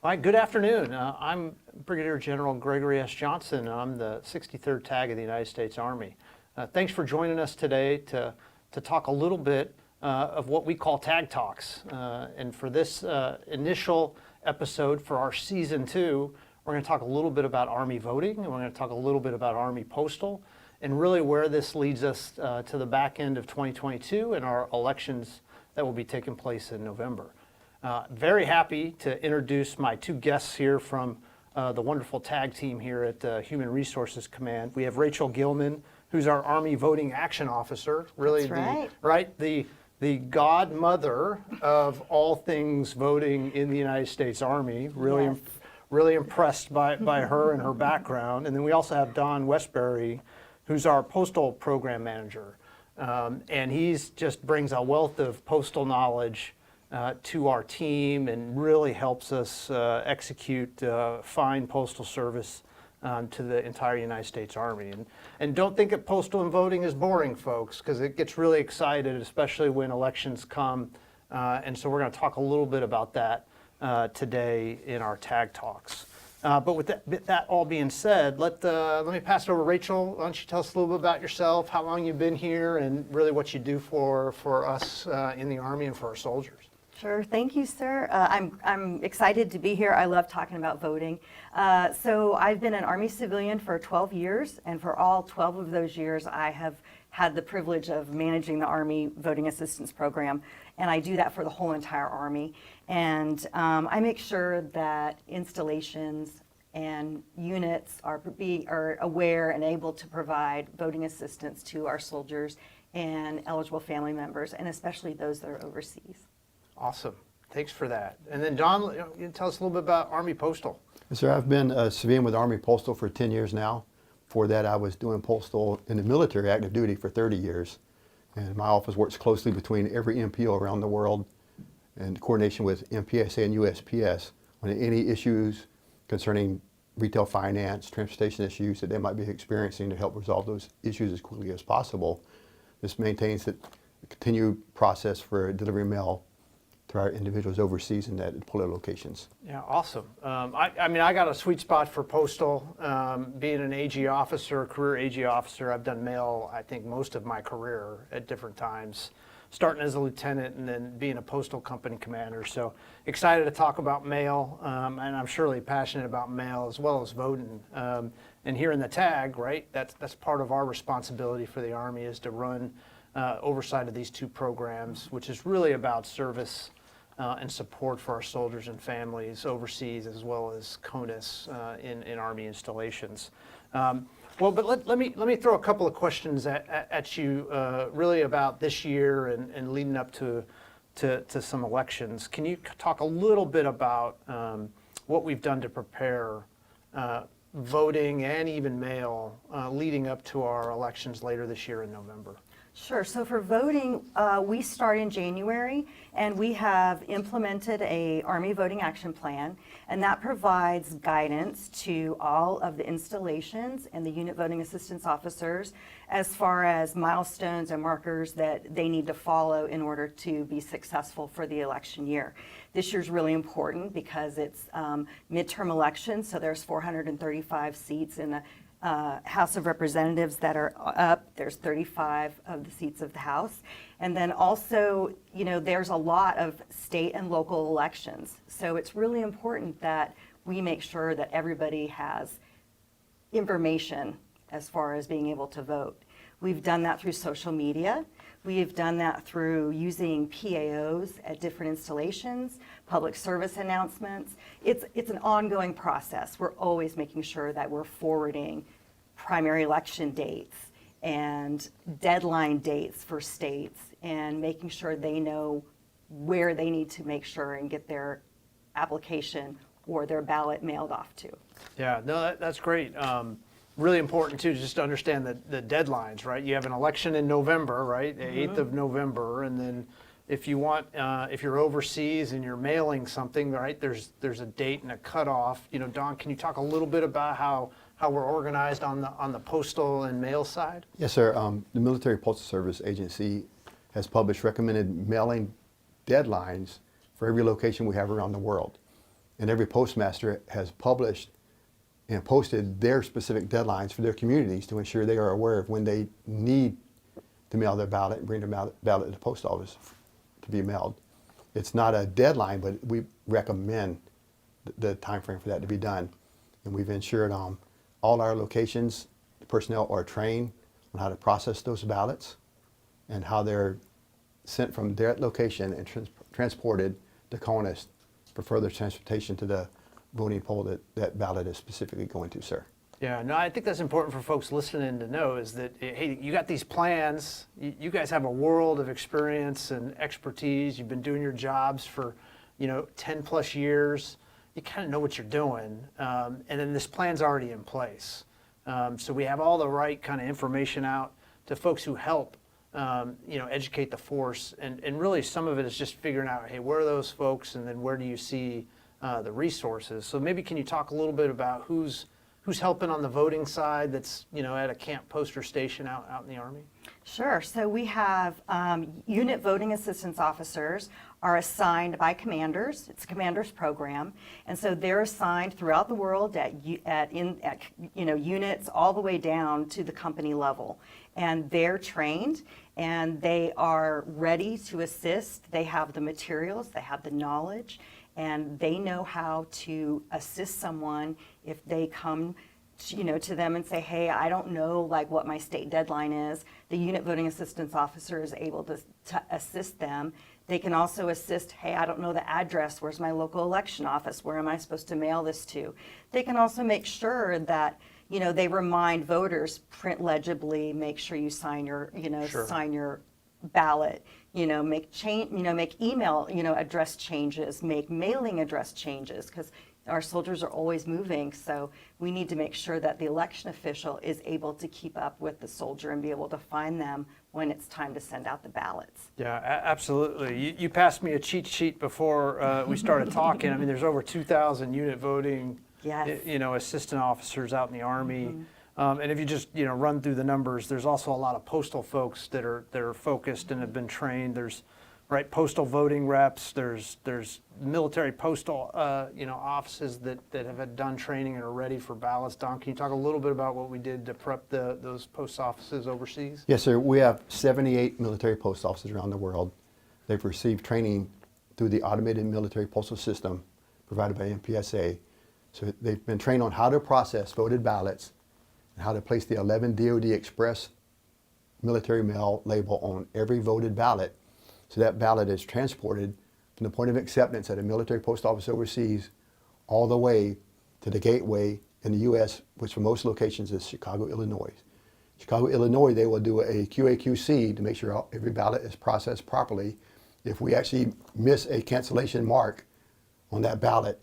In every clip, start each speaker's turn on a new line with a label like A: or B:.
A: Hi, good afternoon. I'm Brigadier General Gregory S. Johnson. I'm the 63rd Tag of the United States Army. Thanks for joining us today to talk a little bit of what we call Tag Talks. And for this initial episode for our Season 2, we're going to talk a little bit about Army voting, and we're going to talk a little bit about Army Postal, and really where this leads us to the back end of 2022 and our elections that will be taking place in November. Very happy to introduce my two guests here from the wonderful tag team here at Human Resources Command. We have Rachel Gilman, who's our Army Voting Action Officer, really the godmother of all things voting in the United States Army. Really impressed by her and her background. And then we also have Don Westbury, who's our Postal Program Manager. And he's just brings a wealth of postal knowledge to our team and really helps us execute fine postal service to the entire United States Army. And don't think that postal and voting is boring, folks, because it gets really excited, especially when elections come. And so we're going to talk a little bit about that today in our Tag Talks. But with that all being said, let me pass it over to Rachel. Why don't you tell us a little bit about yourself, how long you've been here, and really what you do for us in the Army and for our soldiers.
B: Sure. Thank you, sir. I'm excited to be here. I love talking about voting. So I've been an Army civilian for 12 years, and for all 12 of those years, I have had the privilege of managing the Army Voting Assistance Program, and I do that for the whole entire Army. And I make sure that installations and units are aware and able to provide voting assistance to our soldiers and eligible family members, and especially those that are overseas.
A: Awesome. Thanks for that. And then Don, you tell us a little bit about Army Postal.
C: Yes, sir. I've been a civilian with Army Postal for 10 years now. Before that, I was doing postal in the military active duty for 30 years. And my office works closely between every MPO around the world in coordination with MPSA and USPS on any issues concerning retail finance, transportation issues that they might be experiencing to help resolve those issues as quickly as possible. This maintains the continued process for delivering mail to our individuals overseas and at deployed locations.
A: Yeah, awesome. I mean, I got a sweet spot for postal. Being an AG officer, career AG officer, I've done mail, I think, most of my career at different times, starting as a lieutenant and then being a postal company commander. So excited to talk about mail, and I'm surely passionate about mail as well as voting. And here in the tag, right, that's part of our responsibility for the Army is to run oversight of these two programs, which is really about service and support for our soldiers and families overseas, as well as CONUS in Army installations. Well, but let me throw a couple of questions at you, really about this year and leading up to some elections. Can you talk a little bit about what we've done to prepare voting and even mail leading up to our elections later this year in November?
B: Sure. So for voting, we start in January, and we have implemented a Army Voting Action Plan, and that provides guidance to all of the installations and the unit voting assistance officers as far as milestones and markers that they need to follow in order to be successful for the election year. This year's really important because it's midterm elections, so there's 435 seats in the House of Representatives that are up. There's 35 of the seats of the House. And then also, there's a lot of state and local elections. So it's really important that we make sure that everybody has information as far as being able to vote. We've done that through social media. We've done that through using PAOs at different installations, public service announcements. It's an ongoing process. We're always making sure that we're forwarding primary election dates and deadline dates for states and making sure they know where they need to make sure and get their application or their ballot mailed off to.
A: Yeah, no, that's great. Really important too, just to understand the deadlines, right? You have an election in November, right? The 8th of November, and then if you want, if you're overseas and you're mailing something, right? There's a date and a cutoff. Don, can you talk a little bit about how we're organized on the postal and mail side?
C: Yes, sir. The Military Postal Service Agency has published recommended mailing deadlines for every location we have around the world. and every postmaster has published and posted their specific deadlines for their communities to ensure they are aware of when they need to mail their ballot and bring their ballot to the post office to be mailed. It's not a deadline, but we recommend the time frame for that to be done. And we've ensured all our locations, the personnel are trained on how to process those ballots and how they're sent from their location and transported to Conus for further transportation to the voting poll that ballot is specifically going to, sir.
A: Yeah, no, I think that's important for folks listening to know is that, hey, you got these plans, you guys have a world of experience and expertise, you've been doing your jobs for, 10 plus years, you kind of know what you're doing, and then this plan's already in place. So we have all the right kind of information out to folks who help, educate the force, and really some of it is just figuring out, hey, where are those folks, and then where do you see the resources? So maybe can you talk a little bit about who's helping on the voting side that's, at a camp poster station out in the Army?
B: Sure. So we have unit voting assistance officers are assigned by commanders. It's a commander's program, and so they're assigned throughout the world at units all the way down to the company level, and they're trained and they are ready to assist. They have the materials, they have the knowledge, and they know how to assist someone if they come to them and say, hey, I don't know what my state deadline is. The unit voting assistance officer is able to assist them. They can also assist, hey, I don't know the address. Where's my local election office? Where am I supposed to mail this to? They can also make sure that they remind voters, print legibly, make sure you sign your,
A: Sure.
B: sign your ballot, make email, address changes, make mailing address changes, because our soldiers are always moving, so we need to make sure that the election official is able to keep up with the soldier and be able to find them when it's time to send out the ballots.
A: Yeah, absolutely. You passed me a cheat sheet before we started talking. I mean, there's over 2,000 unit voting,
B: Yes.
A: assistant officers out in the Army. And if you just, run through the numbers, there's also a lot of postal folks that are focused and have been trained. There's postal voting reps. There's military postal, offices that have done training and are ready for ballots. Don, can you talk a little bit about what we did to prep those post offices overseas?
C: Yes, sir. We have 78 military post offices around the world. They've received training through the automated military postal system provided by MPSA. So they've been trained on how to process voted ballots and how to place the 11 DoD Express military mail label on every voted ballot. So that ballot is transported from the point of acceptance at a military post office overseas all the way to the gateway in the U.S., which for most locations is Chicago, Illinois. Chicago, Illinois, they will do a QA/QC to make sure every ballot is processed properly. If we actually miss a cancellation mark on that ballot,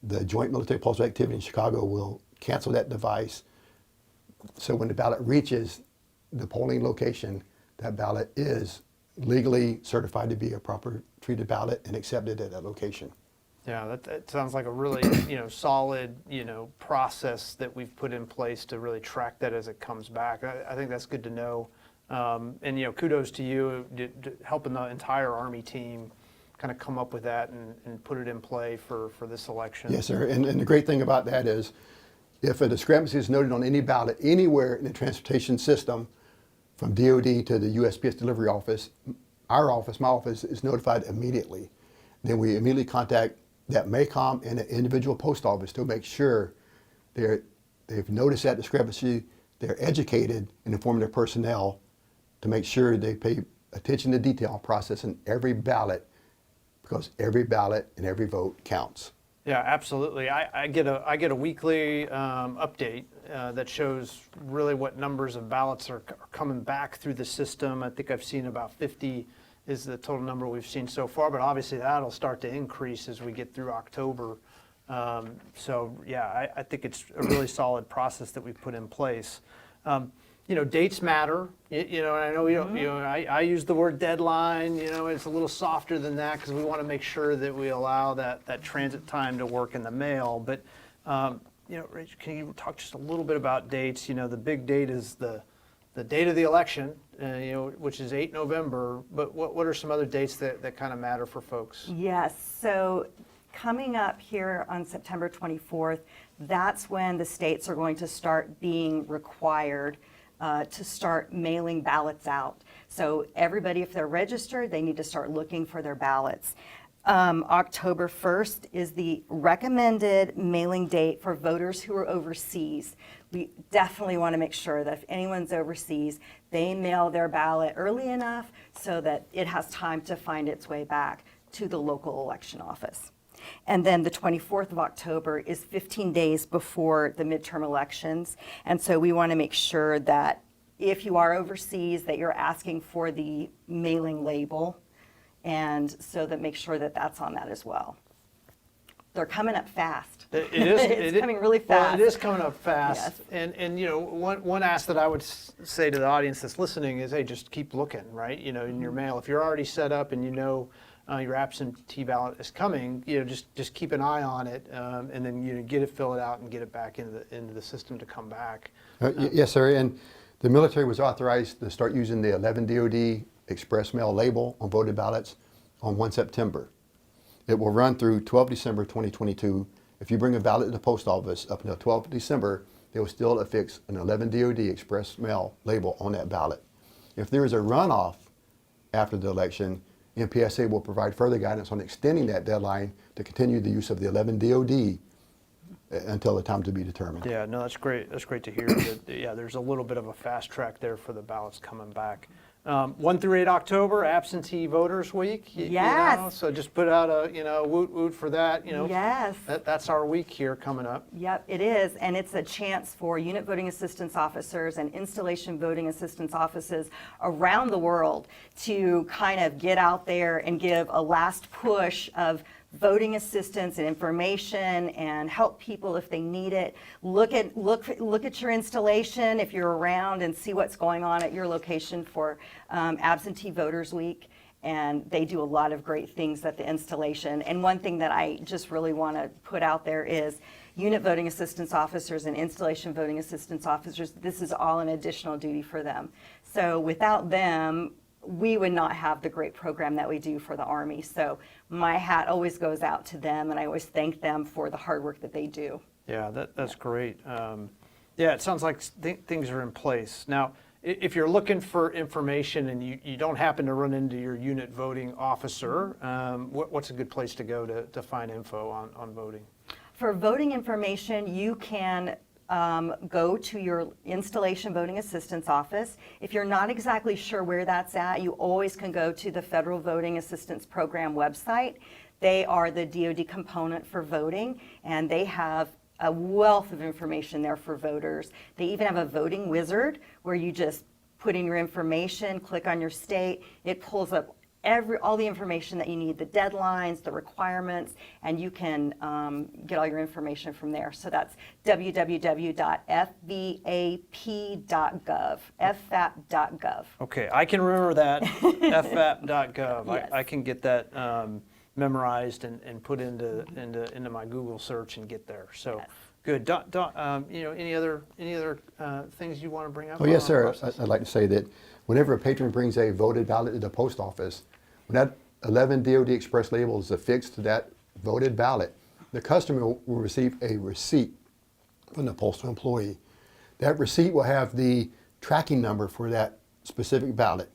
C: the Joint Military Postal Activity in Chicago will cancel that device. So when the ballot reaches the polling location, that ballot is legally certified to be a proper treated ballot and accepted at that location.
A: Yeah, that sounds like a really, solid, process that we've put in place to really track that as it comes back. I think that's good to know. And, kudos to you helping the entire Army team kind of come up with that and put it in play for this election.
C: Yes, sir. And the great thing about that is if a discrepancy is noted on any ballot anywhere in the transportation system, from DOD to the USPS delivery office, our office, my office, is notified immediately. Then we immediately contact that MACOM and the individual post office to make sure they've noticed that discrepancy, they're educated and informing their personnel to make sure they pay attention to detail on processing every ballot, because every ballot and every vote counts.
A: Yeah, absolutely. I get a weekly update that shows really what numbers of ballots are coming back through the system. I think I've seen about 50 is the total number we've seen so far, but obviously that'll start to increase as we get through October. So yeah, I think it's a really solid process that we've put in place. Dates matter. And I know we don't. I use the word deadline. It's a little softer than that because we want to make sure that we allow that transit time to work in the mail. But Rach, can you talk just a little bit about dates? The big date is the date of the election, which is 8 November. But what are some other dates that kind of matter for folks?
B: Yes. So coming up here on September 24th, that's when the states are going to start being required to start mailing ballots out. So everybody, if they're registered, they need to start looking for their ballots. October 1st is the recommended mailing date for voters who are overseas. We definitely want to make sure that if anyone's overseas, they mail their ballot early enough so that it has time to find its way back to the local election office. And then the 24th of October is 15 days before the midterm elections. And so we want to make sure that if you are overseas, that you're asking for the mailing label, and so that make sure that that's on that as well. They're coming up fast.
A: It is.
B: It's coming really
A: Well,
B: fast.
A: it is coming up fast.
B: Yes.
A: And you know, one ask that I would say to the audience that's listening is, hey, just keep looking, right? You know, in your mail. If you're already set up and you know your absentee ballot is coming, you know, just keep an eye on it, and then you know, get it, fill it out, and get it back into the system to come back.
C: Yes, sir. And the military was authorized to start using the 11 DoD express mail label on voted ballots on 1 September. It will run through 12 December 2022. If you bring a ballot to the post office up until 12 December, they will still affix an 11 DoD express mail label on that ballot. If there is a runoff after the election, MPSA will provide further guidance on extending that deadline to continue the use of the 11 DoD until the time to be determined.
A: Yeah, no, that's great. That's great to hear. That, yeah, there's a little bit of a fast track there for the ballots coming back. 1 through 8 October, Absentee Voters Week.
B: Yes.
A: You know, so just put out a, you know, woot woot for that. You know,
B: Yes.
A: That's our week here coming up.
B: Yep, it is, and it's a chance for unit voting assistance officers and installation voting assistance offices around the world to kind of get out there and give a last push of voting assistance and information and help people if they need it. Look at your installation if you're around and see what's going on at your location for Absentee Voters Week. And they do a lot of great things at the installation. And one thing that I just really want to put out there is unit voting assistance officers and installation voting assistance officers, this is all an additional duty for them. So without them, we would not have the great program that we do for the Army. So my hat always goes out to them, and I always thank them for the hard work that they do.
A: Yeah, that's great. Yeah, it sounds like things are in place. Now, if you're looking for information and you don't happen to run into your unit voting officer, what's a good place to go to find info on voting?
B: For voting information, you can go to your installation voting assistance office. If you're not exactly sure where that's at, you always can go to the Federal Voting Assistance Program website. They are the DoD component for voting, and they have a wealth of information there for voters. They even have a voting wizard where you just put in your information, click on your state, it pulls up all the information that you need, the deadlines, the requirements, and you can get all your information from there. So that's www.fvap.gov, fvap.gov.
A: Okay, I can remember that, fvap.gov.
B: Yes.
A: I can get that memorized and put into my Google search and get there. So
B: Yes.
A: good. You know, any other things you want to bring up?
C: Oh, yes,
A: on
C: sir.
A: the process?
C: I'd like to say that whenever a patron brings a voted ballot to the post office, when that 11 DoD Express label is affixed to that voted ballot, the customer will receive a receipt from the postal employee. That receipt will have the tracking number for that specific ballot.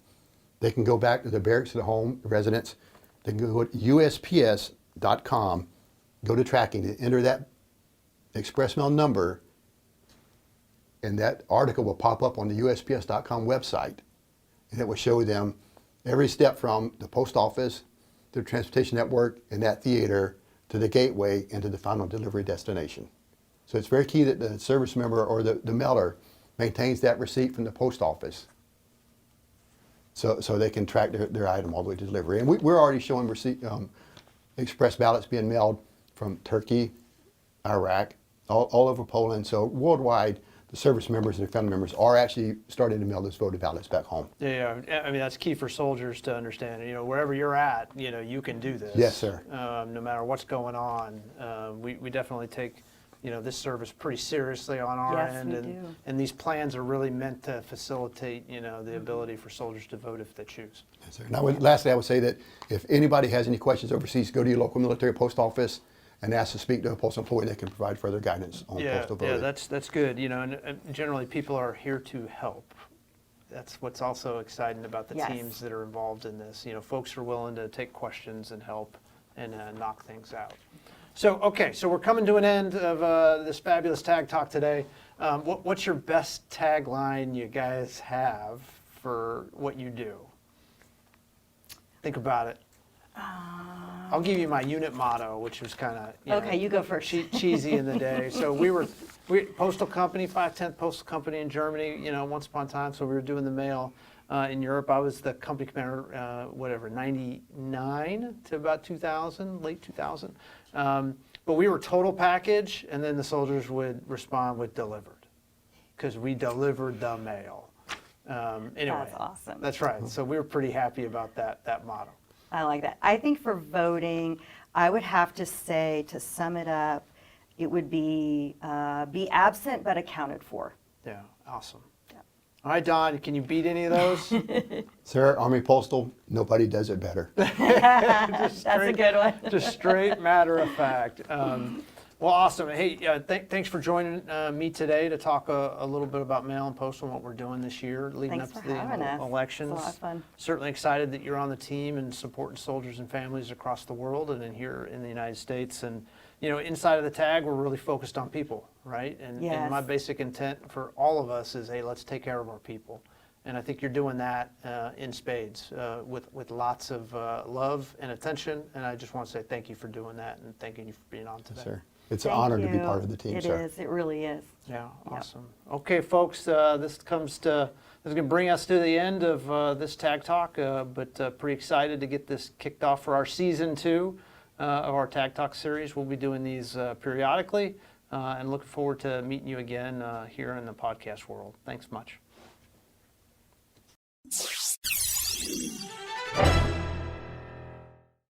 C: They can go back to the barracks, to the home, the residence. They can go to USPS.com, go to tracking, and enter that express mail number, and that article will pop up on the USPS.com website, and it will show them every step from the post office to the transportation network and that theater to the gateway and to the final delivery destination. So it's very key that the service member or the mailer maintains that receipt from the post office so they can track their item all the way to delivery. And we're already showing express ballots being mailed from Turkey, Iraq, all over Poland. So worldwide, the service members and their family members are actually starting to mail those voted ballots back home.
A: Yeah, I mean, that's key for soldiers to understand. You know, wherever you're at, you know, you can do this.
C: Yes, sir.
A: No matter what's going on. We definitely take this service pretty seriously on our
B: Yes,
A: end.
B: we
A: and,
B: do.
A: and these plans are really meant to facilitate, the ability for soldiers to vote if they choose.
C: Yes, sir. And lastly, I would say that if anybody has any questions overseas, go to your local military post office and ask to speak to a postal employee. They can provide further guidance on postal voting.
A: Yeah, that's good. And generally people are here to help. That's what's also exciting about the
B: Yes.
A: teams that are involved in this. Folks are willing to take questions and help and knock things out. So, okay, so we're coming to an end of this fabulous tag talk today. What's your best tagline you guys have for what you do? Think about it. I'll give you my unit motto, which was kind of
B: Okay, you go first.
A: cheesy in the day. So we postal company, 5/10 postal company in Germany. Once upon a time. So we were doing the mail in Europe. I was the company commander, 99 to about 2000, late 2000. But we were total package, and then the soldiers would respond with delivered, because we delivered the mail. Anyway,
B: That's awesome.
A: That's right. So we were pretty happy about that motto.
B: I like that. I think for voting, I would have to say, to sum it up, it would be absent but accounted for.
A: Yeah, awesome.
B: Yeah.
A: All right, Don, can you beat any of those?
C: Sir, Army Postal, nobody does it better.
B: That's a good one.
A: Just straight matter of fact. Well, awesome. Hey, thanks for joining me today to talk a little bit about mail and postal and what we're doing this year leading
B: Thanks
A: up
B: for
A: to
B: having
A: the
B: us.
A: elections.
B: It's a lot of fun.
A: Certainly excited that you're on the team and supporting soldiers and families across the world and then here in the United States. And, inside of the tag, we're really focused on people, right? And
B: Yes.
A: my basic intent for all of us is, hey, let's take care of our people. And I think you're doing that in spades with lots of love and attention. And I just want to say thank you for doing that and thanking you for being on today.
C: Yes, sir. It's an
B: Thank
C: honor to be
B: you.
C: part of the team,
B: It
C: sir.
B: is. It really is.
A: Yeah,
B: Yep.
A: awesome. Okay, folks, this is going to bring us to the end of this tag talk, but pretty excited to get this kicked off for our season 2 of our tag talk series. We'll be doing these periodically and looking forward to meeting you again here in the podcast world. Thanks much.